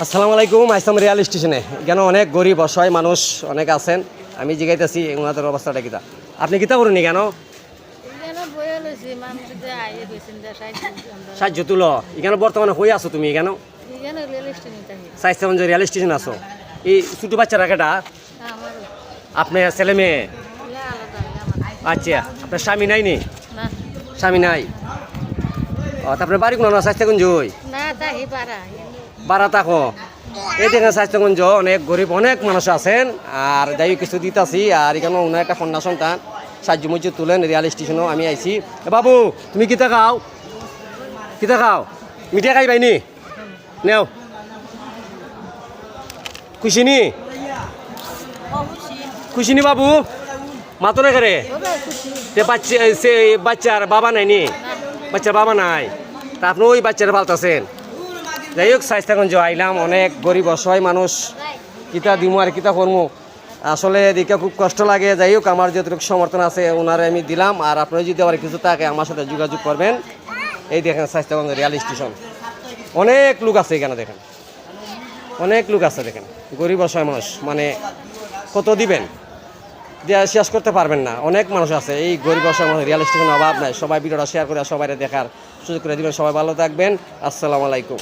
আসসালামু আলাইকুম। আইসাম রেল স্টেশনে কেন অনেক গরিব অসহায় মানুষ অনেক আছেন। আমি জিজ্ঞাইতেছি ওনাদের অবস্থাটা কিতা। আপনি কিতা করেনি কেন? সাহায্য তুলো এখানে বর্তমানে হয়ে আছো তুমি কেন? স্বাস্থ্যগঞ্জ রেল স্টেশন আছো। এই ছোটো বাচ্চারা কেটা? আপনার ছেলে মেয়ে? আচ্ছা, আপনার স্বামী নাই নি? স্বামী নাই। ও তারপরে বাড়ি কোনো স্বাস্থ্যগঞ্জ বাড়া থাকো। এই দেখেন স্বাস্থ্যগঞ্জ অনেক গরিব অনেক মানুষ আছেন। আর যাই কিছু দিতেছি আর এখানে ওনার একটা কন্যা সন্তান সাহায্য মজ্জু তুলেন রেল স্টেশনও আমি আইছি। বাবু তুমি কিতা খাও? কিতা খাও? মিঠাই খাই পাইনি নেও খুশিনি খুশিনি বাবু মাতো না করে বাচ্চার বাবা নাই নি? বাচ্চার বাবা নাই তা আপনি ওই বাচ্চারা পাল্টাছেন। যাই হোক স্বাস্থ্যগঞ্জ আইলাম অনেক গরিব অসহায় মানুষ কিতা দিমু আর কিতা করমু আসলে দেখে খুব কষ্ট লাগে। যাই হোক আমার যতটুকু সমর্থন আছে ওনারে আমি দিলাম। আর আপনারা যদি আবার কিছু থাকে আমার সাথে যোগাযোগ করবেন। এই দেখেন স্বাস্থ্যগঞ্জ রেল স্টেশন অনেক লোক আছে এখানে দেখেন অনেক লোক আছে দেখেন গরিব অসহায় মানুষ মানে কত দিবেন দেওয়া শেষ করতে পারবেন না। অনেক মানুষ আছে এই গরিব অসহায় মানুষ রেল স্টেশনের অভাব নাই। সবাই ভিডিওটা শেয়ার করে সবাই দেখার সুযোগ করে দিবেন। সবাই ভালো থাকবেন। আসসালামু আলাইকুম।